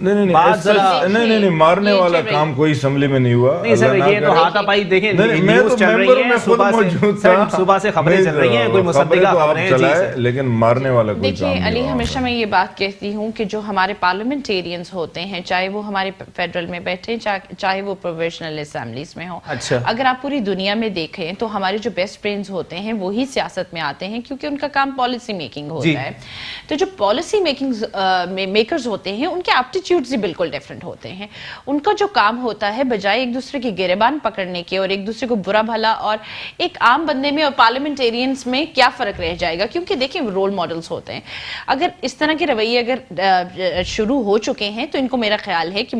نہیں مارنے والا کام کوئی اسمبلی میں نہیں ہوا. نہیں سر یہ تو ہاتھ پائی دیکھیں نیوز چل رہی ہے صبح سے خبریں چل رہی ہیں کوئی مصدقہ خبریں لیکن مارنے والا کوئی کام دیکھیں علی ہمیشہ میں یہ بات کہتی ہوں کہ جو ہمارے پارلیمنٹیرینز ہوتے ہیں چاہے وہ ہمارے فیڈرل میں بیٹھے چاہے وہ پروویشنل اسمبلیز میں ہوں, اگر آپ پوری دنیا میں دیکھیں تو ہمارے جو بیسٹ برینز ہوتے ہیں وہی سیاست میں آتے ہیں کیونکہ ان کا کام پالیسی میکنگ ہوتا ہے. تو جو پالیسی میکرز ہوتے ہیں ان کے ایپٹیٹیوڈز بالکل ڈیفرنٹ ہوتے ہیں. ان کا جو کام ہوتا ہے بجائے ایک دوسرے کی گریبان پکڑنے کے اور ایک دوسرے کو برا بھلا اور ایک عام بندے میں اور پارلیمنٹیرینز میں کیا فرق رہ جائے گا, کیونکہ دیکھیں رول ماڈلز ہوتے ہیں. اگر اس طرح کے رویے اگر شروع ہو چکے ہیں تو ان کو میرا خیال ہے کہ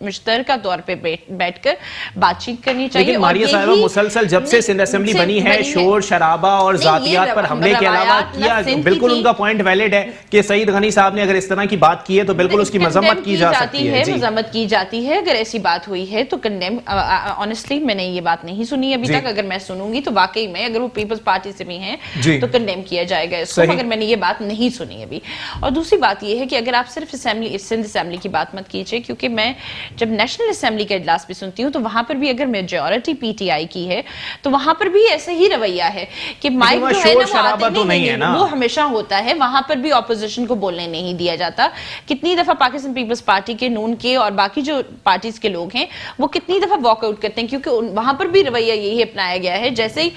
مشترکہ طور پہ بیٹھ کر بات چیت کرنی چاہیے. لیکن ماریہ صاحبہ مسلسل جب سے سندھ اسمبلی بنی ہے شور شرابہ اور ذاتیات پر حملے کے علاوہ کیا, بالکل ان کا پوائنٹ ویلڈ ہے کہ سعید غنی صاحب نے اگر اس طرح کی بات کی ہے تو بالکل اس کی مذمت کی جا سکتی ہے. مذمت کی جاتی ہے. اگر ایسی بات ہوئی ہے تو کنڈیم, آنیسٹلی میں نے یہ بات نہیں سنی ابھی تک. اگر میں سنوں گی تو واقعی میں اگر وہ پیپلز پارٹی سے بھی ہیں تو کنڈیم کیا جائے گا اس کو, مگر میں نے یہ بات نہیں سنی ابھی. اور دوسری بات یہ ہے کہ اگر آپ صرف سندھ اسمبلی کی بات مت کیجئے, کیونکہ میں جب نیشنل اسمبلی کا اجلاس بھی سنتی ہوں تو وہاں پر بھی اگر میجورٹی پی ٹی آئی کی ہے تو وہاں پر بھی ایسا ہی رویہ ہے کہ مائک جو ہے نا وہ ہمیشہ ہوتا ہے, وہاں پر بھی اپوزیشن کو بولنے نہیں دیا جاتا. کتنی دفعہ پاکستان پیپلز پارٹی کے, نون کے اور باقی جو پارٹیز کے لوگ ہیں وہ کتنی دفعہ واک آؤٹ کرتے ہیں, کیونکہ وہاں پر بھی رویہ یہی اپنایا گیا ہے. جیسے ہی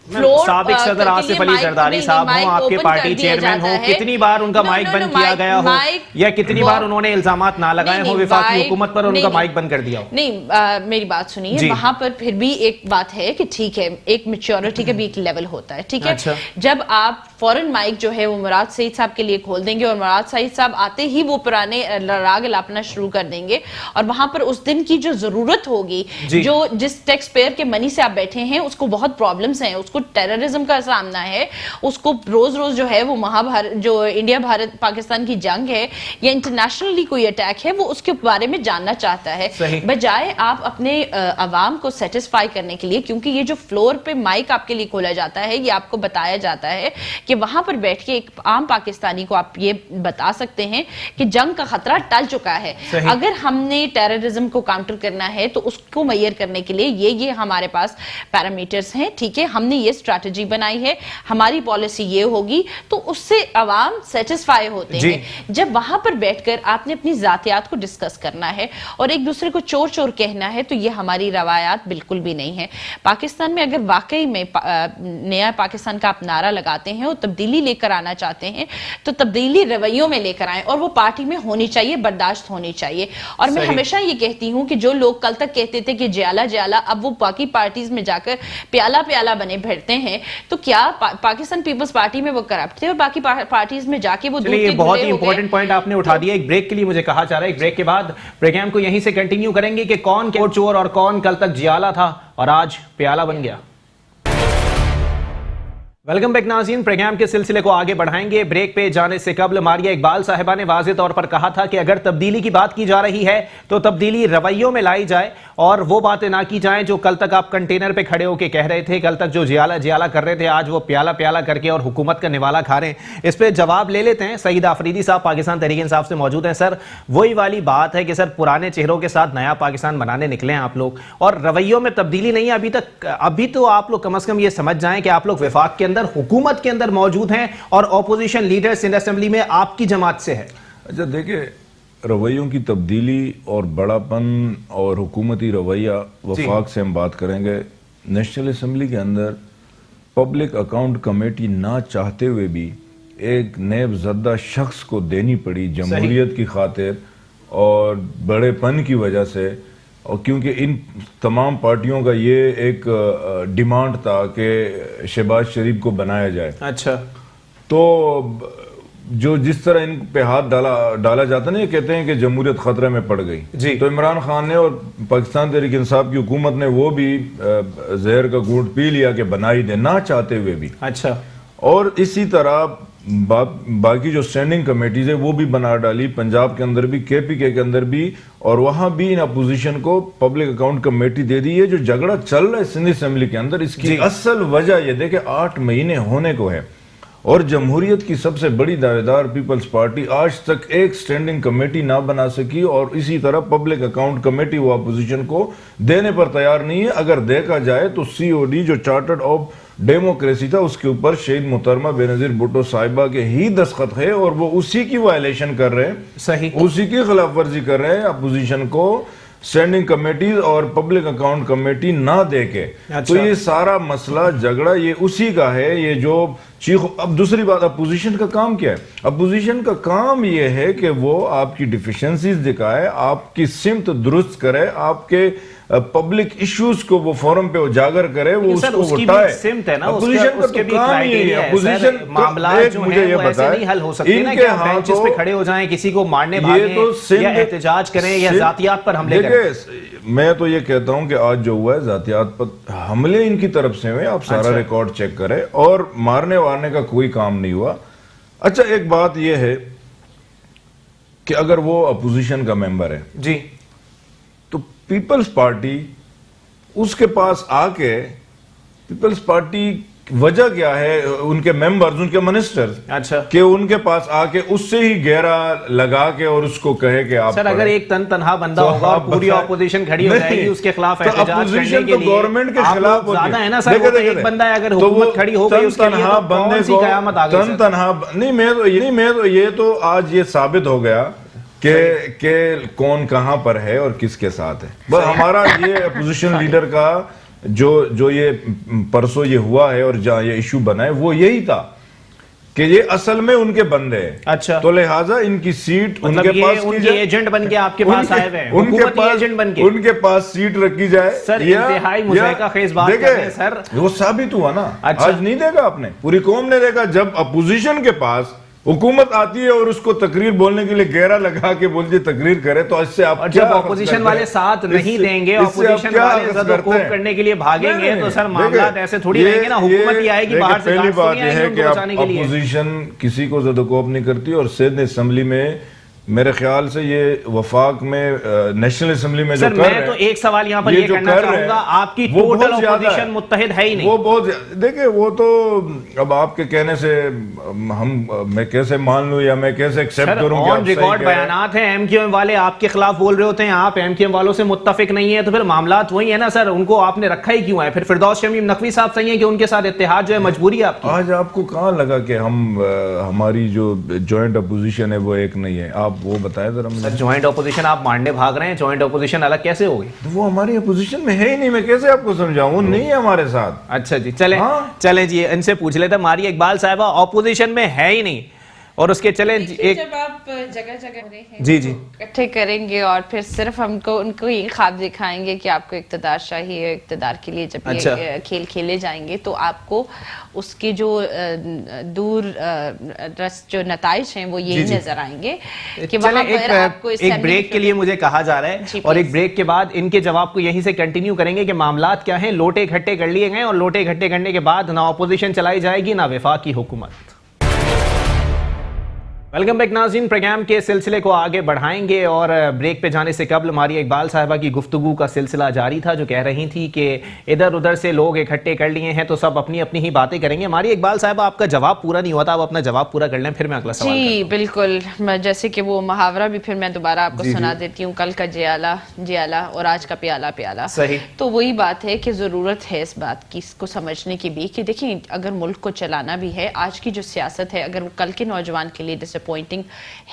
فلور سابق صدر آصف علی زرداری صاحب ہوں, آپ کے پارٹی چیئرمین ہوں, کتنی بار ان کا مائک بند کیا گیا ہو یا کتنی بار انہوں نے الزامات نہ لگائے ہوں وفاقی حکومت پر, ان کا مائک بند کر دیا ہو. نہیں میری بات سنیے, وہاں پر پھر بھی ایک بات ہے کہ ٹھیک ہے ایک میچورٹی کا بھی ایک لیول ہوتا ہے, ٹھیک ہے. جب آپ فورن مائک جو ہے وہ مراد سعید صاحب کے لیے کھول دیں گے اور مراد سعید صاحب آتے ہی وہ پرانے راگ لاپنا شروع کر دیں گے, اور وہاں پر اس دن کی جو ضرورت ہوگی جو جس ٹیکس پیئر کے منی سے آپ بیٹھے ہیں اس کو بہت پرابلمز ہیں, اس کو ٹیررزم کا سامنا ہے, اس کو روز روز جو ہے وہ جو انڈیا بھارت پاکستان کی جنگ ہے یا انٹرنیشنلی کوئی اٹیک ہے وہ اس کے بارے میں جاننا چاہتا ہے, بجائے آپ اپنے عوام کو سیٹسفائی کرنے کے لیے, کیونکہ یہ جو فلور پہ مائک آپ کے لیے کھولا جاتا ہے یہ آپ کو بتایا جاتا ہے کہ وہاں پر بیٹھ کے ایک عام پاکستانی کو آپ یہ بتا سکتے ہیں کہ جنگ کا خطرہ ٹل چکا ہے. اگر ہم نے ٹیررزم کو کاؤنٹر کرنا ہے تو اس کو میئر کرنے کے لیے یہ ہمارے پاس پیرامیٹرز ہیں, ٹھیک ہے, ہم نے یہ اسٹریٹجی بنائی ہے, ہماری پالیسی یہ ہوگی, تو اس سے عوام سیٹسفائی ہوتے ہیں. جب وہاں پر بیٹھ کر آپ نے اپنی ذاتیات کو ڈسکس کرنا ہے اور ایک دوسرے کو چور چور کہنا ہے تو یہ ہماری روایات بالکل بھی نہیں ہے. پاکستان میں اگر واقعی میں نیا پاکستان کا آپ نعرہ لگاتے ہیں اور تبدیلی لے کر آنا چاہتے ہیں تو تبدیلی رویوں میں لے کر آئیں, اور وہ پارٹی میں ہونی چاہیے, برداشت ہونی چاہیے. اور میں ہمیشہ یہ کہتی ہوں کہ جو لوگ کل تک کہتے تھے کہ جیالہ جیالہ, اب وہ باقی پارٹیز میں جا کر پیالہ پیالہ بنے بھرتے ہیں, تو کیا پاکستان پیپلز پارٹی میں وہ کرپٹ تھے اور باقی پارٹیز میں جا کے وہ دودھ کے گلے بہت ہی امپورٹنٹ پوائنٹ آپ نے اٹھا دیا. ایک بریک کے لیے مجھے کہا جا رہا ہے, ایک بریک کے بعد پروگرام کو یہیں سے کنٹینیو کریں گے کہ کون چور اور کون کل تک جیالہ تھا اور آج پیالہ بن گیا. ویلکم بیک ناظرین, پروگرام کے سلسلے کو آگے بڑھائیں گے. بریک پہ جانے سے قبل ماریہ اقبال صاحبہ نے واضح طور پر کہا تھا کہ اگر تبدیلی کی بات کی جا رہی ہے تو تبدیلی رویوں میں لائی جائے اور وہ باتیں نہ کی جائیں جو کل تک آپ کنٹینر پہ کھڑے ہو کے کہہ رہے تھے, کل تک جو جیالہ جیالہ کر رہے تھے آج وہ پیالہ پیالہ کر کے اور حکومت کا نوالا کھا رہے ہیں. اس پہ جواب لے لیتے ہیں. سعید آفریدی صاحب پاکستان تحریک انصاف سے موجود ہیں. سر وہی والی بات ہے کہ سر پرانے چہروں کے ساتھ نیا پاکستان بنانے نکلے ہیں آپ لوگ اور رویوں میں تبدیلی نہیں ہے ابھی تک. ابھی تو آپ لوگ کم از کم یہ سمجھ جائیں کہ آپ لوگ وفاق کے اندر, حکومت کے اندر موجود ہیں اور اپوزیشن لیڈر سندھ اسمبلی میں آپ کی جماعت سے ہے. اچھا دیکھیں, رویوں کی تبدیلی اور بڑا پن اور حکومتی رویہ وفاق سے ہم بات کریں گے. نیشنل اسمبلی کے اندر پبلک اکاؤنٹ کمیٹی نہ چاہتے ہوئے بھی ایک نیب زدہ شخص کو دینی پڑی جمہوریت کی خاطر اور بڑے پن کی وجہ سے, اور کیونکہ ان تمام پارٹیوں کا یہ ایک ڈیمانڈ تھا کہ شہباز شریف کو بنایا جائے. اچھا, تو جو جس طرح ان پہ ہاتھ ڈالا جاتا نا, یہ کہتے ہیں کہ جمہوریت خطرے میں پڑ گئی, تو عمران خان نے اور پاکستان تحریک انصاف کی حکومت نے وہ بھی زہر کا گھونٹ پی لیا کہ بنائی دے, نہ چاہتے ہوئے بھی. اچھا, اور اسی طرح باقی جو سٹینڈنگ کمیٹیز ہیں وہ بھی بنا ڈالی, پنجاب کے اندر بھی, کے پی کے اندر بھی, اور وہاں بھی ان اپوزیشن کو پبلک اکاؤنٹ کمیٹی دے دی ہے. جو جھگڑا چل رہا ہے سندھ اسمبلی کے اندر, اس کی اصل وجہ یہ دیکھیں 8 مہینے ہونے کو ہے اور جمہوریت کی سب سے بڑی دعویدار پیپلز پارٹی آج تک ایک سٹینڈنگ کمیٹی نہ بنا سکی، اور اسی طرح پبلک اکاؤنٹ کمیٹی وہ اپوزیشن کو دینے پر تیار نہیں ہے۔ اگر دیکھا جائے تو COD جو چارٹرڈ آف ڈیموکریسی تھا، اس کے اوپر شہید محترمہ بینظیر بھٹو صاحبہ کے ہی دستخط ہے، اور وہ اسی کی وائلیشن کر رہے ہیں، صحیح، اسی کی خلاف ورزی کر رہے ہیں اپوزیشن کو سٹینڈنگ کمیٹیز اور پبلک اکاؤنٹ کمیٹی نہ دے کے۔ تو یہ سارا مسئلہ جھگڑا یہ اسی کا ہے، یہ جو اب دوسری بات، اپوزیشن کا کام کیا ہے؟ اپوزیشن کا کام یہ ہے کہ وہ آپ کی ڈیفیشنسیز دکھائے، آپ کی سمت درست کرے، آپ کے پبلک ایشوز کو وہ فورم پہ اجاگر کرے، وہ اس کو اٹھائے۔ اپوزیشن کا تو کام یہ ہے، اپوزیشن معاملات جو ہیں وہ ایسے نہیں حل ہو سکتے نا کہ آپ بینچز پہ کھڑے ہو جائیں، کسی کو مارنے بھاگیں یا احتجاج کریں یا ذاتیات پر حملے کریں۔ میں تو یہ کہتا ہوں کہ آج جو ہوا ہے ذاتیات پر حملے ان کی طرف سے ہوئے، آپ سارا ریکارڈ چیک کریں، اور مارنے وارنے کا کوئی کام نہیں ہوا۔ اچھا ایک بات یہ ہے کہ اگر وہ اپوزیشن کا ممبر ہے جی، تو پیپلز پارٹی اس کے پاس آ کے، پیپلز پارٹی وجہ کیا ہے، ان کے ممبرز، ان کے منسٹرز، اچھا، کہ ان کے پاس آ کے اس سے ہی گھیرا لگا کے اور اس کو کہے کہ آپ سر اگر ایک تنہا بندہ ہوگا اور پوری اپوزیشن کھڑی ہو جائے گی اس کے خلاف احتجاج کرنے کے لیے، گورنمنٹ کے خلاف زیادہ ہے نا سر، وہ تو ایک بندہ ہے، اگر حکومت کھڑی ہو گئی اس کے لیے کون سی قیامت آ گئی؟ تنہا نہیں، میں تو یہ تو آج یہ ثابت ہو گیا کہ کون کہاں پر ہے اور کس کے ساتھ ہے۔ بس ہمارا یہ اپوزیشن لیڈر کا جو یہ پرسوں یہ ہوا ہے اور جہاں یہ ایشو بنا ہے وہ یہی تھا کہ یہ اصل میں ان کے بندے ہیں۔ اچھا، تو لہٰذا ان کی سیٹ ان کے پاس، ان کے ایجنٹ بن کے آپ کے پاس آئے ہوئے ہیں، حکومتی ایجنٹ بن کے ان کے پاس سیٹ رکھی جائے۔ سر انتہائی مضحکہ خیز بات کر رہے ہیں سر، وہ ثابت ہوا نا، آج نہیں دیکھا آپ نے، پوری قوم نے دیکھا جب اپوزیشن کے پاس حکومت آتی ہے اور اس کو تقریر بولنے کے لیے گھیرا لگا کے بولتی تقریر کرے، تو اس سے آپ جب اپوزیشن والے ساتھ نہیں دیں گے، اپوزیشن والے زد و کوب کرنے کے لیے بھاگیں گے، تو سر معاملات ایسے تھوڑی رہیں گے نا، حکومت ہی آئے گی باہر سے، پہلی بات یہ ہے کہ بچانے کے لیے۔ اپوزیشن کسی کو زد و کوب نہیں کرتی، اور سندھ اسمبلی میں میرے خیال سے یہ وفاق میں نیشنل اسمبلی میں جو کر رہے ہیں، میں تو ایک سوال یہاں پر یہ کرنا چاہوں گا، آپ کی ٹوٹل اپوزیشن متحد ہے ہی نہیں، وہ بہت دیکھیں، وہ تو اب آپ کے کہنے سے میں کیسے مان لوں یا میں کیسے ایکسپٹ کروں کہ آن ریکارڈ بیانات ہیں، ایم کیو ایم والے آپ کے خلاف بول رہے ہوتے ہیں، آپ ایم کیو ایم والوں سے متفق نہیں ہیں، تو پھر معاملات وہی ہے نا سر، ان کو آپ نے رکھا ہی کیوں ہے؟ پھر فردوس شمیم نقوی صاحب صحیح ہیں کہ ان کے ساتھ اتحاد جو ہے مجبوری ہے آپ کی؟ آج آپ کو کہاں لگا کہ ہماری جو جوائنٹ اپوزیشن ہے وہ ایک نہیں ہے؟ آپ وہ بتائیں ذرا۔ سر جوائنٹ اپوزیشن آپ ماننے بھاگ رہے ہیں، جوائنٹ اپوزیشن الگ کیسے ہوگی؟ وہ ہماری اپوزیشن میں ہے ہی نہیں، میں کیسے آپ کو سمجھاؤں، وہ نہیں ہے ہمارے ساتھ۔ اچھا جی، چلیں جی ان سے پوچھ لیتے ہیں، ماری اقبال صاحبہ اپوزیشن میں ہے ہی نہیں، اور اس کے چلیں ایک جب آپ جگہ جگہ رہے ہیں جی جی اکٹھے کریں گے اور پھر صرف ان کو یہ خواب دکھائیں گے کہ آپ کو اقتدار چاہیے، اقتدار کے لیے جب یہ کھیل کھیلے جائیں گے تو آپ کو اس کے جو دور رس جو نتائج ہیں وہ یہی نظر آئیں گے کہ وہاں پر آپ کو ایک بریک کے لیے مجھے کہا جا رہا ہے، اور ایک بریک کے بعد ان کے جواب کو یہیں سے کنٹینیو کریں گے کہ معاملات کیا ہیں، لوٹے اکٹھے کر لیے گئے، اور لوٹے اکٹھے کرنے کے بعد نہ اپوزیشن چلائی جائے گی نہ وفاق کی حکومت۔ ویلکم بیک ناظرین، پروگرام کے سلسلے کو آگے بڑھائیں گے، اور بریک پہ جانے سے قبل ماری اقبال صاحبہ کی گفتگو کا سلسلہ جاری تھا، جو کہہ رہی تھی کہ ادھر ادھر سے لوگ اکٹھے کر لیے ہیں تو سب اپنی اپنی ہی باتیں کریں گے۔ ماری اقبال صاحبہ آپ کا جواب پورا نہیں ہوا تھا، آپ اپنا جواب پورا کر لیں پھر میں اگلا سوال جی بالکل، جیسے کہ وہ محاورہ بھی پھر میں دوبارہ آپ کو سنا دیتی ہوں، کل کا جیالہ جیالہ اور آج کا پیالہ پیالہ، صحیح، تو وہی بات ہے کہ ضرورت ہے اس بات کی، اس کو سمجھنے کی بھی کہ دیکھیں اگر ملک کو چلانا بھی ہے، آج کی جو سیاست ہے اگر کل کے نوجوان کے لیے ڈس اپوائنٹنگ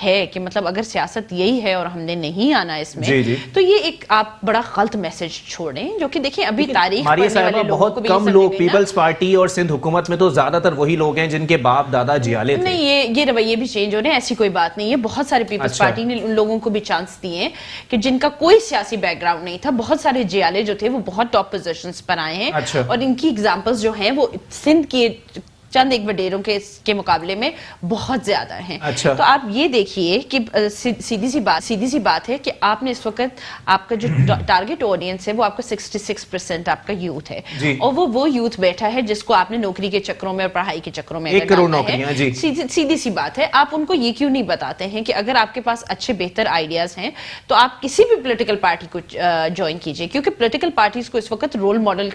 ہے کہ مطلب اگر سیاست یہی ہے اور ہم نے نہیں آنا اس میں، تو یہ ایک آپ بڑا غلط میسج چھوڑیں، جو کہ دیکھیں ابھی تاریخ پڑھنے والے لوگوں کو بھی بہت کم لوگ پیپلز پارٹی اور سندھ حکومت میں تو زیادہ تر وہی لوگ ہیں جن کے باپ دادا جیالے تھے۔ نہیں، یہ رویے بھی چینج ہو رہے ہیں، ایسی کوئی بات نہیں ہے، بہت سارے پیپلز پارٹی نے ان لوگوں کو بھی چانس دیے ہیں کہ جن کا کوئی سیاسی بیک گراؤنڈ نہیں تھا، بہت سارے جیالے جو تھے وہ بہت ٹاپ پوزیشنز پر آئے ہیں، اور ان کی ایگزامپلز جو ہیں وہ سندھ کے چند ایک وڈیروں کے مقابلے میں بہت زیادہ ہیں۔ تو آپ یہ دیکھیے کہ سیدھی سی بات ہے کہ آپ نے اس وقت آپ کا جو ٹارگٹ آڈینس ہے وہ آپ کا 66% آپ کا یوتھ ہے، اور وہ یوتھ بیٹھا ہے جس کو آپ نے نوکری کے چکروں میں اور پڑھائی کے چکروں میں سیدھی سی بات ہے، آپ ان کو یہ کیوں نہیں بتاتے ہیں کہ اگر آپ کے پاس اچھے بہتر آئیڈیاز ہیں تو آپ کسی بھی پولیٹیکل پارٹی کو جوائن کیجئے، کیونکہ پولیٹیکل پارٹیز کو اس وقت رول ماڈل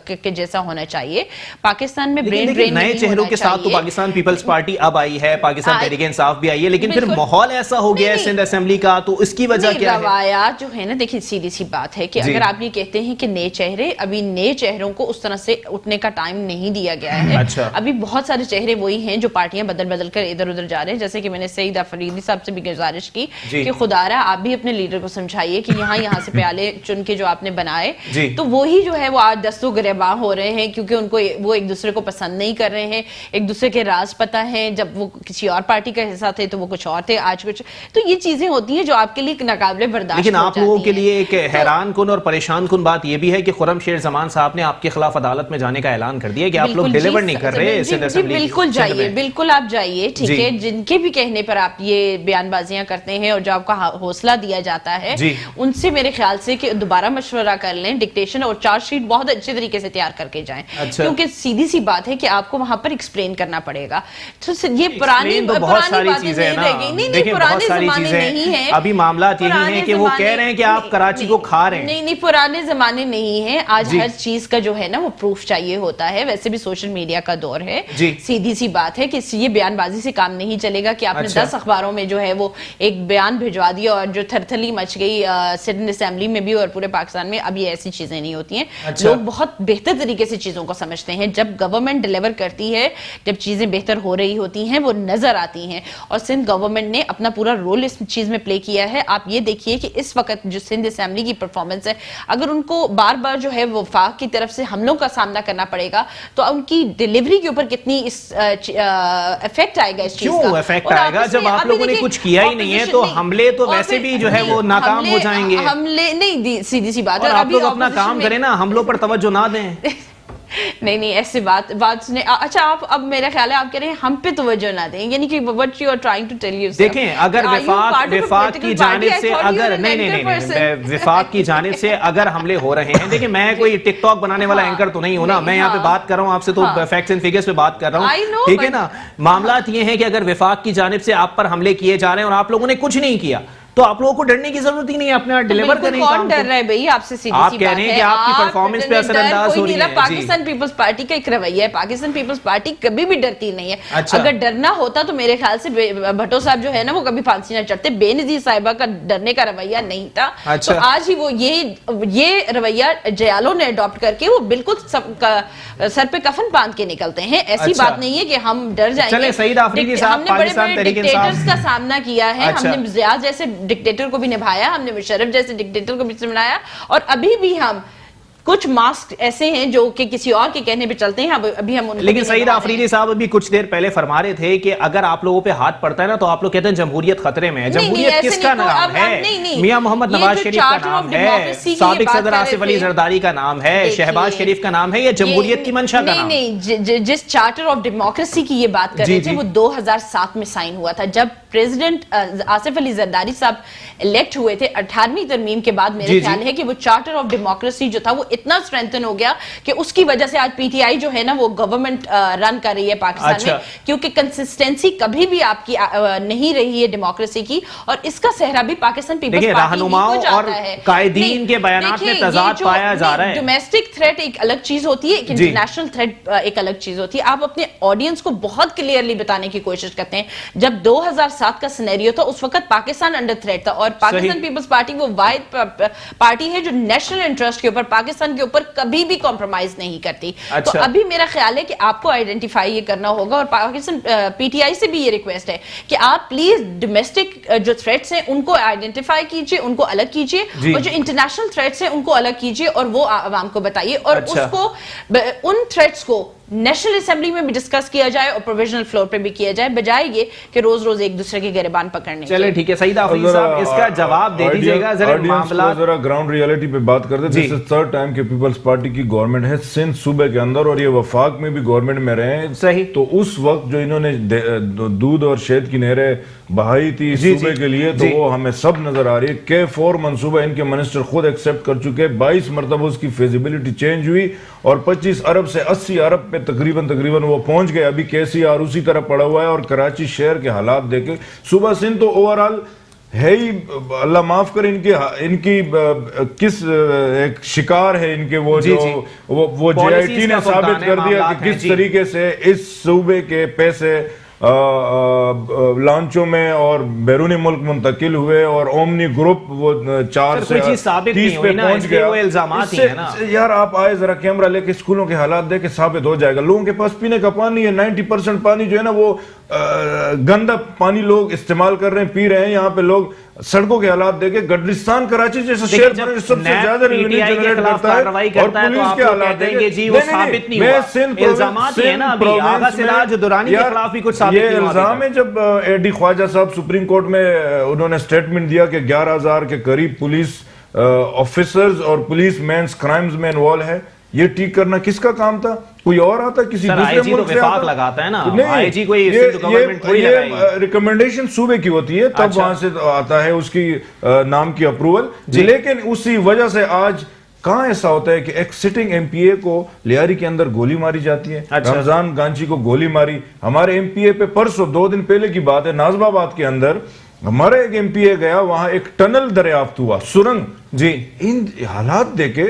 کے جیسا ہونا چاہیے۔ پاکستان میں برین ڈرین نئے چہروں کے ساتھ تو پاکستان پیپلز پارٹی اب آئی ہے, پاکستان تحریک انصاف بھی آئی ہے, لیکن پھر ماحول ایسا ہو گیا ہے سندھ اسمبلی کا, تو اس کی وجہ کیا ہے؟ روایات جو ہے نا, دیکھیں سیدھی سی بات ہے کہ اگر آپ یہ کہتے ہیں کہ نئے چہرے, ابھی نئے چہروں کو اس طرح سے اٹھنے کا ٹائم نہیں دیا گیا ہے. ابھی بہت سارے چہرے وہی ہیں جو پارٹیاں بدل بدل کر ادھر ادھر جا رہے ہیں. جیسے کہ میں نے سعید آفریدی صاحب سے بھی گزارش کی کہ خدا را آپ بھی اپنے لیڈر کو سمجھائیے کہ یہاں سے پیالے چن کے جو آپ نے بنائے, تو وہی جو ہے وہ آج دست و گریباں ہو رہے ہیں, کیونکہ ان کو وہ ایک دوسرے کو پسند نہیں کر رہے ہیں, ایک دوسرے کے راز پتہ ہیں. جب وہ کسی اور پارٹی کا حصہ تھے تو وہ کچھ اور تھے, آج کچھ. تو یہ چیزیں ہوتی ہیں جو آپ کے لیے ناقابل برداشت. لیکن آپ لوگوں کے لیے ایک حیران کن اور پریشان کن بات یہ بھی ہے کہ خرم شیر زمان صاحب نے آپ کے خلاف عدالت میں جانے کا اعلان کر دیا کہ آپ لوگ ڈیلیور نہیں کر رہے. بالکل جائیے, بالکل آپ جائیے, ٹھیک ہے. جن کے بھی کہنے پر آپ یہ بیان بازیاں کرتے ہیں اور جو آپ کا حوصلہ دیا جاتا ہے, ان سے میرے خیال سے کہ دوبارہ مشورہ کر لیں, ڈکٹیشن اور چارج شیٹ بہت اچھے طریقے سے تیار کر کے جائیں, کیونکہ سیدھی سی بات ہے کہ آپ کو وہاں پر ایکسپلین کرنا پڑے گا. تو یہ پرانی باتیں نہیں رہ گئی. نہیں, پرانے زمانے نہیں ہیں. ابھی معاملات یہی ہیں کہ وہ کہہ رہے ہیں کہ آپ کراچی کو کھا رہے ہیں. نہیں, پرانے زمانے نہیں ہیں. آج ہر چیز کا جو ہے نا وہ پروف چاہیے ہوتا ہے. ویسے بھی سوشل میڈیا کا دور ہے, سیدھی سی بات ہے کہ یہ بیان بازی سے کام نہیں چلے گا کہ آپ نے 10 اخباروں میں جو ہے وہ ایک بیان بھجوا دیا اور جو تھرتھلی مچ گئی سندھ اسمبلی میں بھی اور پورے پاکستان میں. اب یہ ایسی چیزیں نہیں ہوتی ہیں. لوگ بہت بہتر طریقے سے چیزوں کو سمجھتے ہیں. جب گورنمنٹ ڈیلیور کرتی ہے, جب چیزیں بہتر ہو رہی ہوتی ہیں, وہ نظر آتی ہیں. اور سندھ گورنمنٹ نے اپنا پورا رول اس چیز میں پلے کیا ہے. آپ یہ دیکھیے کہ اس وقت جو سندھ اسمبلی کی پرفارمنس ہے, اگر ان کو بار بار جو ہے وفاق کی طرف سے حملوں کا سامنا کرنا پڑے گا تو ان کی ڈیلیوری کے اوپر کتنی افیکٹ آئے گا اس چیز کا. کیوں افیکٹ آئے گا جب آپ لوگوں نے کچھ کیا ہی نہیں ہے؟ تو حملے تو ویسے بھی جو ہے وہ ناکام ہو جائیں گے. حملے نہیں, سیدھی سی بات ہے. اور آپ لوگ اپنا کام کریں نا, حملوں پر توجہ نہ دیں. نہیں ایسی بات سنیں. اچھا, آپ اب میرا خیال ہے آپ کہہ رہے ہیں ہم پہ توجہ نہ دیں, یعنی کہ what you are trying to tell you. دیکھیں, اگر وفاق کی جانب سے اگر نہیں وفاق کی جانب سے اگر حملے ہو رہے ہیں, دیکھیں میں کوئی ٹک ٹاک بنانے والا اینکر تو نہیں ہوں نا, میں یہاں پہ بات کر رہا ہوں آپ سے تو فیکٹس اینڈ فگرز پہ بات کر رہا ہوں, ٹھیک ہے نا. معاملات یہ ہیں کہ اگر وفاق کی جانب سے آپ پر حملے کیے جا رہے ہیں اور آپ لوگوں نے کچھ نہیں کیا, تو آپ لوگوں کو ڈرنے کی ضرورت ہی نہیں ہے, اپنا ڈیلیور کریں. کون ڈر رہا ہے بھئی آپ سے؟ سیدھی سی بات ہے, آپ کہہ رہے ہیں کہ آپ کی پرفارمنس پہ اثر انداز ہو رہی ہے. پاکستان پیپلز پارٹی کا ایک رویہ ہے, پاکستان پیپلز پارٹی کبھی بھی ڈرتی نہیں ہے. اگر ڈرنا ہوتا تو میرے خیال سے بھٹو صاحب جو ہے نا وہ کبھی پھانسی نہ چڑھتے. بے نظیر صاحبہ کا ڈرنے کا رویہ نہیں تھا, تو آج ہی وہ یہ رویہ جیالوں نے اڈاپٹ کر کے وہ بالکل سر پہ کفن باندھ کے نکلتے ہیں. ایسی بات نہیں ہے کہ ہم ڈر جائیں گے. چلیں, سعید آفریدی صاحب پاکستان تحریک انصاف, ہم نے بڑے بڑے ڈکٹیٹرز کا سامنا کیا ہے. ہم نے زیاد جیسے ڈکٹیٹر کو بھی نبھایا, ہم نے مشرف جیسے ڈکٹیٹر کو بھی سمجھایا, اور ابھی بھی ہم کچھ ماسک ایسے ہیں جو کہ کسی اور کے کہنے پہ چلتے ہیں, ابھی ہم ان کو. لیکن سعید آفریدی صاحب ابھی کچھ دیر پہلے فرما رہے تھے کہ اگر آپ لوگوں پہ ہاتھ پڑتا ہے نا تو آپ لوگ کہتے ہیں جمہوریت خطرے میں ہے. جمہوریت کس کا نام ہے؟ میاں محمد نواز شریف کا نام ہے, سابق صدر آصف علی زرداری کا نام ہے, شہباز شریف کا نام ہے, یا جمہوریت کی منشا کا نام؟ نہیں, جس چارٹر آف ڈیموکریسی کی یہ بات کر رہے تھے وہ 2007 میں سائن ہوا تھا, جب پریزیڈنٹ آصف علی زرداری صاحب الیکٹ ہوئے تھے 18ویں ترمیم کے بعد. میرے خیال ہے کہ وہ چارٹر آف ڈیموکریسی جو تھا وہ اتنا اسٹرینتھن ہو گیا کہ اس کی وجہ سے آج پی ٹی آئی جو ہے نا وہ گورنمنٹ رن کر رہی ہے پاکستان میں, کیونکہ کنسسٹنسی کبھی بھی آپ کی نہیں رہی ہے ڈیموکریسی کی, اور اس کا صحرا بھی پاکستان پیپلز پارٹی کو جاتا ہے. قائدین کے بیانات میں تضاد پایا جا رہا ہے. ڈومیسٹک تھریٹ ایک الگ چیز ہوتی ہے, ایک انٹرنیشنل تھریٹ ایک الگ چیز ہوتی ہے. آپ اپنے آڈینس کو بہت کلیئرلی بتانے کی کوشش کرتے ہیں. جب 2007 کا سینیریو تھا اس وقت پاکستان انڈر تھریٹ تھا, اور پاکستان پیپلز پارٹی وہ واحد پارٹی ہے جو نیشنل انٹرسٹ کے اوپر, پاکستان کے اوپر کبھی بھی کمپرومائز نہیں کرتی. تو ابھی میرا خیال ہے کہ آپ کو آئیڈینٹیفائی یہ کرنا ہوگا, اور پاکستان پی ٹی آئی سے بھی یہ ریکویسٹ ہے کہ آپ پلیز ڈومیسٹک جو تھریٹس ہیں ان کو آئیڈینٹیفائی کیجئے, ان کو الگ کیجئے, اور جو انٹرنیشنل تھریٹس ہیں ان کو الگ کیجئے اور وہ عوام کو بتائیے, اور اس کو ان تھریٹس کو نیشنل اسمبلی میں بھی ڈسکس کیا جائے اور پروویژنل فلور پہ بھی کیا جائے, بجائے یہ کہ روز روز ایک دوسرے کے گریبان پکڑنے. چلیں ٹھیک ہے, سعید آفریدی صاحب اس کا جواب دے دیجئے گا. ذرا گراؤنڈ ریالٹی پہ بات کرتے ہیں. دس از تھرڈ ٹائم کہ پیپلز پارٹی کی گورنمنٹ ہے سندھ صوبے کے اندر, اور یہ وفاق میں بھی گورنمنٹ میں رہے ہیں. صحیح. تو اس وقت جو انہوں نے دودھ اور شہد کی نہریں بہائی تھی صوبے کے لیے, تو وہ ہمیں سب نظر آ رہی ہے. K4 منصوبہ ان کے منسٹر خود ایکسپٹ کر چکے, 22 مرتبہ اس کی فیزیبلٹی چینج ہوئی, اور 25 ارب سے 80 ارب پہ تقریباً وہ پہنچ گئے. ابھی KCR اسی طرح پڑا ہوا ہے, اور کراچی شہر کے حالات دیکھیں, صوبہ سندھ تو اوورال ہے ہی اللہ معاف کرے ان کی کس ایک شکار ہے ان کے وہ جو وہ جے آئی ٹی نے ثابت کر دیا کہ کس طریقے سے اس صوبے کے پیسے لانچوں میں اور بیرون ملک منتقل ہوئے اور اومنی گروپ وہ 4 سے 30 پہ پہنچ گیا. یار آپ آئے ذرا کیمرہ لے کے اسکولوں کے حالات دے کے ثابت ہو جائے گا. لوگوں کے پاس پینے کا پانی ہے, 90% پانی جو ہے نا وہ گندا پانی لوگ استعمال کر رہے ہیں, پی رہے ہیں. یہاں پہ لوگ سڑکوں کے حالات دیکھیں, گڈرستان کراچی جیسا شہر سب سے زیادہ ریونیو جنریٹ کرتا ہے اور پولیس کے حالات دیکھیں. میں سندھ یہ الزام ہے جب اے ڈی خواجہ صاحب سپریم کورٹ میں انہوں نے سٹیٹمنٹ دیا کہ 11,000 کے قریب پولیس آفیسرز اور پولیس مینز کرائمز میں انوالو ہے. یہ ٹھیک کرنا کس کا کام تھا؟ کوئی اور آتا کسی دوسرے ملک سے آتا؟ یہ ریکمنڈیشن صوبے کی ہوتی ہے, تب وہاں سے آتا ہے اس کی نام کی اپروول. لیکن اسی وجہ سے آج کہاں ایسا ہوتا ہے کہ ایک سٹنگ ایم پی اے کو لیاری کے اندر گولی ماری جاتی ہے. رمضان گانچی کو گولی ماری. ہمارے ایم پی اے پہ پرسوں 2 دن پہلے کی بات ہے, نازم آباد کے اندر ہمارا ایک ایم پی اے گیا, وہاں ایک ٹنل دریافت ہوا, سرنگ. ان حالات دیکھے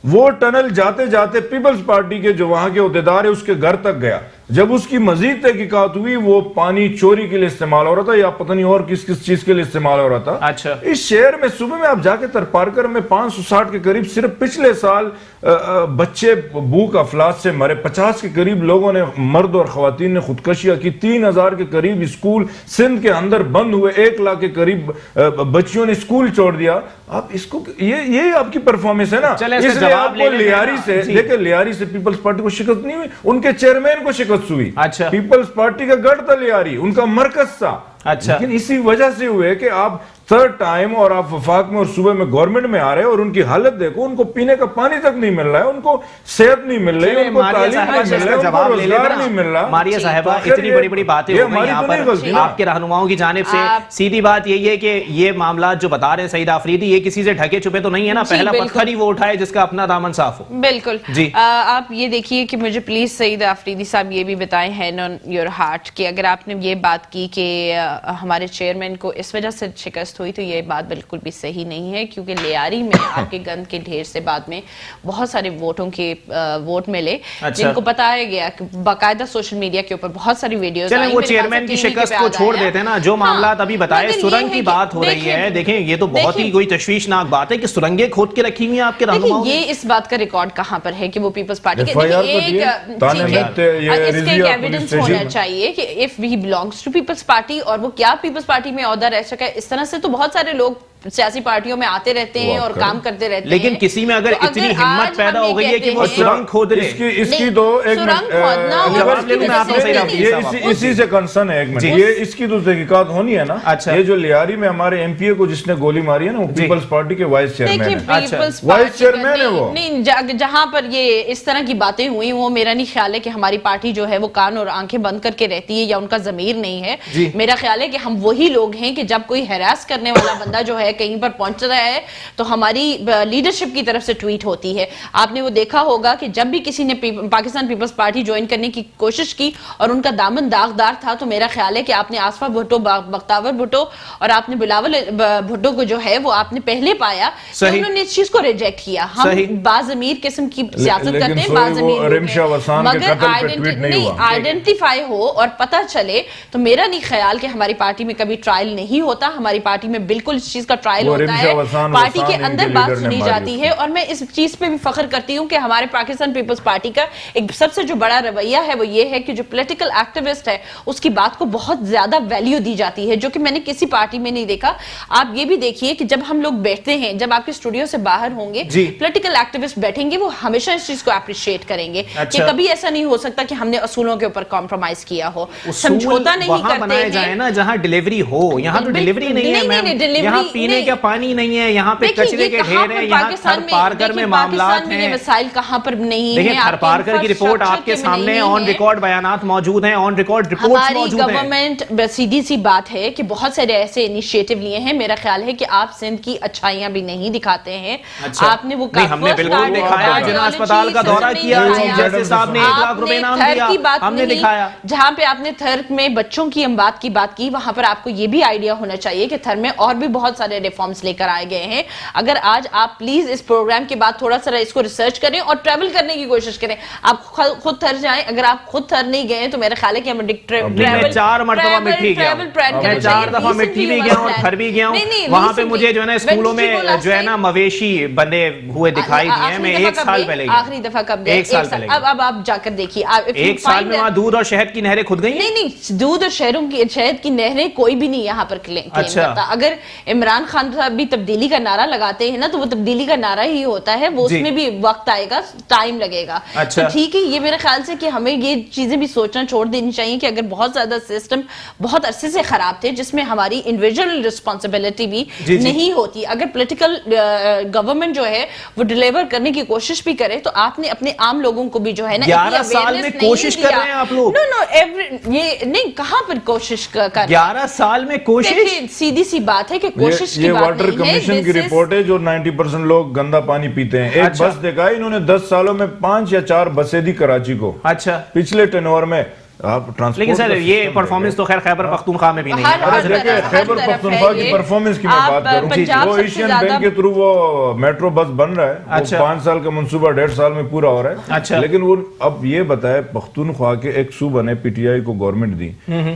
وہ ٹنل جاتے جاتے پیپلز پارٹی کے جو وہاں کے عہدیدار ہے اس کے گھر تک گیا. جب اس کی مزید تحقیقات ہوئی وہ پانی چوری کے لیے استعمال ہو رہا تھا یا پتہ نہیں اور کس چیز کے لیے استعمال ہو رہا تھا. اس شہر میں صبح میں آپ جا کے ترپارکر میں 560 کے قریب صرف پچھلے سال بچے بھوک افلاس سے مرے. 50 کے قریب لوگوں نے, مرد اور خواتین نے خودکشیاں کی. 3000 کے قریب اسکول سندھ کے اندر بند ہوئے. 1 لاکھ کے قریب بچیوں نے اسکول چھوڑ دیا. آپ اس کو یہ آپ کی پرفارمنس ہے نا. اس لیے آپ کو لیاری سے دیکھیں, لیاری سے پیپلز پارٹی کو شکست نہیں ہوئی, ان کے چیئرمین کو شکست ہوئی. پیپلز پارٹی کا گڑھ تھا لیاری, ان کا مرکز تھا. لیکن اسی وجہ سے ہوئے کہ آپ تھرڈ ٹائم اور آپ وفاق میں اور صوبے میں گورنمنٹ میں آ رہے ہیں اور ان کی حالت دیکھو, ان کو پینے کا پانی تک نہیں مل رہا ہے, ان کو صحت نہیں مل رہی, ان کو تعلیم نہیں مل رہا ہے, ان کو روزگار نہیں مل رہا. ماریہ صاحبہ اتنی بڑی بڑی باتیں ہو گئی یہاں پر آپ کے رہنماؤں کی جانب سے. سیدھی بات یہی ہے کہ یہ معاملات جو بتا رہے ہیں سعید آفریدی, یہ کسی سے ڈھکے چھپے تو نہیں ہے نا. پہلا پتھر ہی وہ اٹھائے جس کا اپنا دامن صاف ہو. بالکل. آپ یہ دیکھیے کہ مجھے پلیز سعید آفریدی صاحب یہ بھی بتائیں ہینڈ آن یور ہارٹ کہ اگر آپ نے یہ بات کی کہ ہمارے چیئرمین کو اس وجہ سے شکست ہوئی تو یہ بات بالکل بھی صحیح نہیں ہے, کیونکہ لیاری میں آپ کے گند کے ڈھیر سے بعد میں بہت سارے ووٹوں کے ووٹ ملے جن کو بتایا گیا کہ باقاعدہ سوشل میڈیا کے اوپر بہت ساری ویڈیوز آئیں. وہ چیئرمین کی شکست کو چھوڑ دیتے ہیں نا, جو معاملات ابھی بتائے سرنگ کی بات ہو رہی ہے. دیکھیں یہ تو بہت ہی کوئی تشویشناک بات ہے کہ سرنگیں کھود کے رکھی ہوئی ہیں آپ کے رہنماؤں نے. یہ اس بات کا ریکارڈ کہاں پر ہے کہ وہ پیپلز پارٹی کے اس کا ایک ایویڈنس ہونا چاہیے کہ if he belongs to peoples party, اور وہ کیا پیپلز پارٹی میں عہدہ رہ سکا. اس طرح سے تو بہت سارے لوگ سیاسی پارٹیوں میں آتے رہتے ہیں اور کام کرتے رہتے ہیں, لیکن کسی میں اگر اتنی ہمت پیدا ہو گئی ہے کہ وہ سرنگ کھود لے. اس کی تو ایک منٹ, اسی سے کنسرن ہے. ایک منٹ, یہ اس کی تو تحقیقات ہونی ہے نا. یہ جو لیاری میں ہمارے ایم پی اے کو جس نے گولی ماری ہے نا, وہ پیپلز پارٹی کے وائس چیئرمین ہے. وائس چیئرمین ہے وہ. نہیں, جہاں پر یہ اس طرح کی باتیں ہوئی وہ میرا نہیں خیال ہے کہ ہماری پارٹی جو ہے وہ کان اور آنکھیں بند کر کے رہتی ہے یا ان کا ضمیر نہیں ہے. میرا خیال ہے کہ ہم وہی لوگ ہیں کہ جب کوئی ہراس کرنے والا بندہ جو ہے کہیں پر پہنچ رہا ہے تو ہماری لیڈرشپ کی طرف سے ٹویٹ ہوتی ہے. آپ نے وہ دیکھا ہوگا کہ جب بھی کسی نے پاکستان پیپلز پارٹی جوائن کرنے کی کوشش کی اور ان کا دامن داغدار تھا, تو میرا خیال ہے کہ آپ نے آصفہ بھٹو, بختیور بھٹو اور آپ نے بلاول بھٹو کو جو ہے وہ آپ نے پہلے پایا کہ انہوں نے اس چیز کو ریجیکٹ کیا. ہم باضمیر قسم کی سیاست کرتے ہیں, مگر آئیڈینٹیفائی ہو اور پتہ چلے تو میرا نہیں خیال کہ ہماری پارٹی میں کبھی ٹرائل نہیں ہوتا. ہماری پارٹی میں بالکل اس چیز کا ٹرائل ہوتا ہے, پارٹی کے اندر بات سنی جاتی ہے. اور میں اس چیز پہ بھی فخر کرتی ہوں کہ ہمارے پاکستان پیپلز پارٹی کا ایک سب سے جو بڑا رویہ ہے وہ یہ ہے کہ جو پولیٹیکل ایکٹیوسٹ ہے اس کی بات کو بہت زیادہ ویلیو دی جاتی ہے, جو کہ میں نے کسی پارٹی میں نہیں دیکھا. آپ یہ بھی دیکھیے کہ جب ہم لوگ بیٹھتے ہیں, جب آپ کے اسٹوڈیو سے باہر ہوں گے, پولیٹیکل ایکٹیوسٹ بیٹھیں گے, وہ ہمیشہ اس چیز کو اپریشیٹ کریں گے کہ کبھی ایسا نہیں ہو سکتا کہ ہم نے اصولوں کے اوپر کمپرومائز کیا ہو. سمجھوتا نہیں کرتے ہیں جائے نا جہاں ڈیلیوری ہو. یہاں تو ڈیلیوری نہیں ہے, یہاں پینے کا پانی نہیں ہے, یہاں پہ کچرے کے ڈھیر ہیں, یہاں تھر پارکر میں معاملات ہیں, مسائل کہاں پر نہیں دیکھیں تھر پارکر کی رپورٹ آپ کے سامنے آن ریکارڈ بیانات موجود ہیں, آن ریکارڈ رپورٹس موجود ہیں. گورنمنٹ سیدھی سی بات ہے کہ بہت سارے ایسے انیشیٹو لیے ہیں, میرا خیال ہے کہ آپ سندھ کی اچھائیاں بھی نہیں دکھاتے ہیں. آپ نے وہ ہم نے بالکل دکھایا, جناح اسپتال کا دورہ کیا, جیسے صاحب نے 1 لاکھ روپے نام دیا, ہم نے دکھایا. جہاں پہ آپ نے تھر میں بچوں کی اموات کی بات کی, وہاں پر آپ کو یہ بھی آئیڈیا ہونا چاہیے کہ تھر میں اور بھی بہت سارے ریفارمز لے کر آئے گئے ہیں. اگر آج آپ پلیز اس پروگرام کے بعد تھوڑا سا اس کو ریسرچ کریں اور ٹریول کرنے کی کوشش کریں. آپ خود تھر جائیں, اگر آپ خود تھر نہیں گئے تو میرا خیال ہے کہ ہم 4 مرتبہ مٹھی گیا, میں 4 دفعہ مٹھی بھی گیا ہوں, تھر بھی گیا ہوں. وہاں پہ مجھے جو ہے نا اسکولوں میں جو ہے نا مویشی بندے ہوئے دکھائی دیے ہیں. میں 1 سال پہلے گیا, آخری دفعہ کب گئے, 1 سال پہلے. اب آپ جا کر دیکھیے, 1 سال میں وہاں دودھ اور شہد کی نہریں کھد گئی ہیں. نہیں, دودھ اور شہد کی نہریں کوئی بھی نہیں یہاں پر کلیم کرتا. اگر عمران خان صاحب بھی تبدیلی کا نعرہ لگاتے ہیں نا, تو وہ تبدیلی کا نعرہ ہی ہوتا ہے, وہ اس میں بھی وقت آئے گا, ٹائم لگے گا. تو ٹھیک ہے, یہ میرے خیال سے کہ ہمیں یہ چیزیں بھی سوچنا چھوڑ دینی چاہیے کہ اگر بہت زیادہ سسٹم بہت عرصے سے خراب تھے, جس میں ہماری انڈیویجول رسپانسبلٹی بھی نہیں ہوتی, اگر پولیٹیکل گورنمنٹ جو ہے وہ ڈیلیور کرنے کی کوشش بھی کرے, تو آپ نے اپنے عام لوگوں کو بھی جو ہے نا 11 سال میں کوشش کر رہے ہیں آپ لوگ. یہ نہیں, کہاں پر کوشش کر 11 سال میں کوشش, سیدھی سی بات ہے کہ کوشش کی یہ بات واٹر کمیشن کی رپورٹ ہے جو 90% لوگ گندا پانی پیتے ہیں. ایک بس دیکھا انہوں نے 10 سالوں میں 5 یا 4 بسیں دی کراچی کو. اچھا, پچھلے ٹینور میں. لیکن سر یہ پرفارمنس تو خیر خیبر پختونخوا میں بھی نہیں ہے. خیبر پختونخوا کی پرفارمنس کی میں بات کروں, وہ ایشین بینک کے تھرو وہ میٹرو بس بن رہا ہے, 5 سال کا منصوبہ 1.5 سال میں پورا ہو رہا ہے. لیکن وہ اب یہ بتائے, پختونخوا کے ایک صوبہ نے پی ٹی آئی کو گورنمنٹ دی,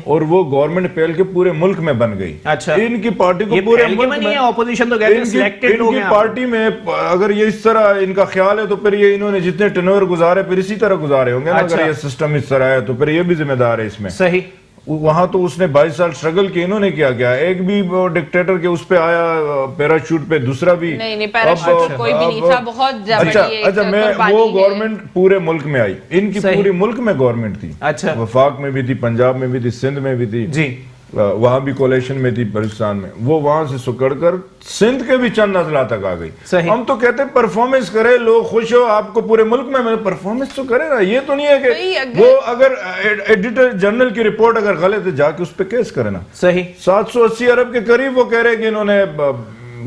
اور وہ گورنمنٹ پھیل کے پورے ملک میں بن گئی. ان کی پارٹی کو پورے ملک میں, اپوزیشن تو کہتے ہیں سلیکٹڈ لوگ ہیں پارٹی میں, اگر یہ اس طرح ان کا خیال ہے تو پھر یہ انہوں نے جتنے ٹینور گزارے پھر اسی طرح گزارے ہوں گے. اگر یہ سسٹم اس طرح ہے تو پھر یہ بھی ذمہ دار ہے اس میں. صحیح, وہاں تو اس نے 22 سال سٹرگل کی, انہوں نے کیا کیا, ایک بھی ڈکٹیٹر کے اس پہ آیا پیراشوٹ پہ, دوسرا بھی نہیں, پیراشوٹ کوئی بھی نہیں تھا. بہت اچھا, میں وہ گورنمنٹ پورے ملک میں آئی, ان کی پوری ملک میں گورنمنٹ تھی. اچھا, وفاق میں بھی تھی, پنجاب میں بھی تھی, سندھ میں بھی تھی, جی وہاں بھی کولیشن میں تھی, بلوچستان میں. وہ وہاں سے سکڑ کر سندھ کے بھی چند اضلاع تک آ گئی. ہم تو کہتے ہیں پرفارمنس کرے, لوگ خوش ہو, آپ کو پورے ملک میں پرفارمنس تو کرے نا. یہ تو نہیں ہے کہ وہ اگر ایڈیٹر جنرل کی رپورٹ اگر غلط ہے جا کے اس پہ کیس کرے نا. صحیح, 780 ارب کے قریب وہ کہہ رہے کہ انہوں نے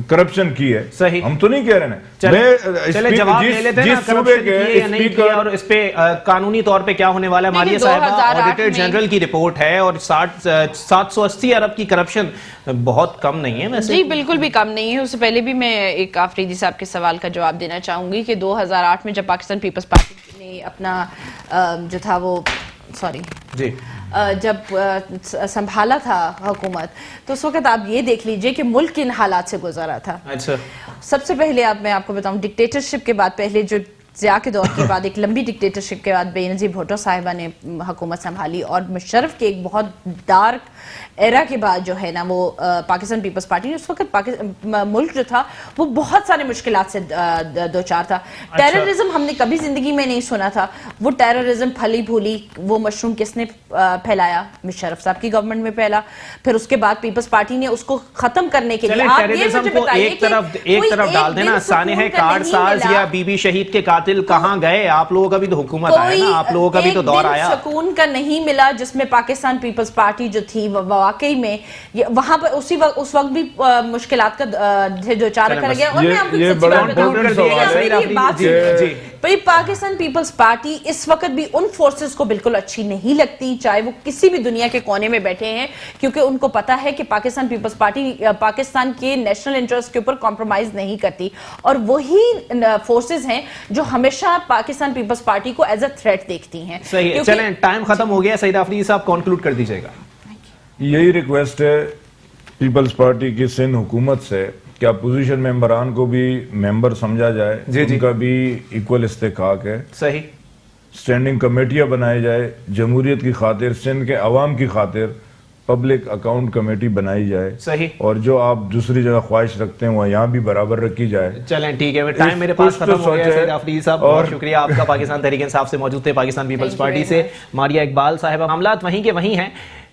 کرپشن کی ہے. صحیح, ہم تو نہیں کہہ رہے ہیں. چلے جواب لے لیتے ہیں نا, کرپشن کی یا نہیں کی, اور اس پہ قانونی طور پہ کیا ہونے والا ہے. مالیہ صاحبہ, آڈیٹر جنرل کی رپورٹ ہے, اور 780 ارب کی کرپشن بہت کم نہیں ہے ویسے. جی بالکل بھی کم نہیں ہے. اس سے پہلے بھی میں ایک آفریدی صاحب کے سوال کا جواب دینا چاہوں گی کہ 2008 میں جب پاکستان پیپلز پارٹی نے اپنا جو تھا وہ جی جب سنبھالا تھا حکومت, تو اس وقت آپ یہ دیکھ لیجئے کہ ملک کن حالات سے گزرا تھا. اچھا, سب سے پہلے میں آپ کو بتاؤں, ڈکٹیٹرشپ کے بعد پہلے جو ضیاء کے دور کے بعد ایک لمبی ڈکٹیٹرشپ کے بعد بے نظیر بھٹو صاحبہ نے حکومت سنبھالی, اور مشرف کے ایک بہت ڈارک ایرا کے بعد جو ہے نا وہ پاکستان پیپلز پارٹی نے, اس وقت ملک جو تھا وہ بہت سارے مشکلات سے دوچار تھا. ٹیررزم ہم نے کبھی زندگی میں نہیں سنا تھا. وہ ٹیررزم پھلی پھولی, وہ مشروم کس نے پھیلایا؟ مشرف صاحب کی گورنمنٹ میں پھیلا. پھر اس کے بعد پیپلز پارٹی نے اس کو ختم کرنے کے لیے, ٹیررزم کو ایک طرف ڈال دینا, سانحہ کارڈ ساز یا بی بی شہید کے قاتل کہاں گئے؟ آپ لوگوں کا بھی تو حکومت آیا نا, آپ لوگوں کا بھی تو دور آیا. سکون کا نہیں ملا جس میں پاکستان پیپلز پارٹی جو تھی واقعی میں وہاں پر اس وقت بھی مشکلات کا دوچار کر گیا. اور میں آپ کو پاکستان پیپلز پارٹی اس وقت بھی ان فورسز کو بالکل اچھی نہیں لگتی, چاہے وہ کسی بھی دنیا کے کونے میں بیٹھے ہیں, کیونکہ ان کو پتا ہے کہ پاکستان پیپلز پارٹی پاکستان کے نیشنل انٹرسٹ کے اوپر کمپرومائز نہیں کرتی, اور وہی فورسز ہیں جو ہمیشہ پاکستان پیپلز پارٹی کو ایز اے تھریٹ دیکھتی ہیں. صحیح, چلیں ٹائم ختم ہو گیا. سعید آفریدی صاحب کنکلوڈ کر دیجیے گا. یہی ریکویسٹ ہے پیپلز پارٹی کی سندھ حکومت سے کہ اپوزیشن ممبران کو بھی ممبر سمجھا جائے, ان کا بھی ایکول استحقاق ہے. صحیح, سٹینڈنگ کمیٹیاں بنائی جائے, جمہوریت کی خاطر, سندھ کے عوام کی خاطر پبلک اکاؤنٹ کمیٹی بنائی جائے. صحیح, اور جو آپ دوسری جگہ خواہش رکھتے ہیں وہ یہاں بھی برابر رکی جائے. چلیں ٹھیک ہے, ٹائم میرے پاس ختم ہو گیا. سعید آفریدی صاحب بہت شکریہ آپ کا. پاکستان تحریک انصاف سے موجود تھے, پاکستان پیپلز پارٹی سے ماریہ اقبال صاحبہ. معاملات وہیں کے وہیں ہیں.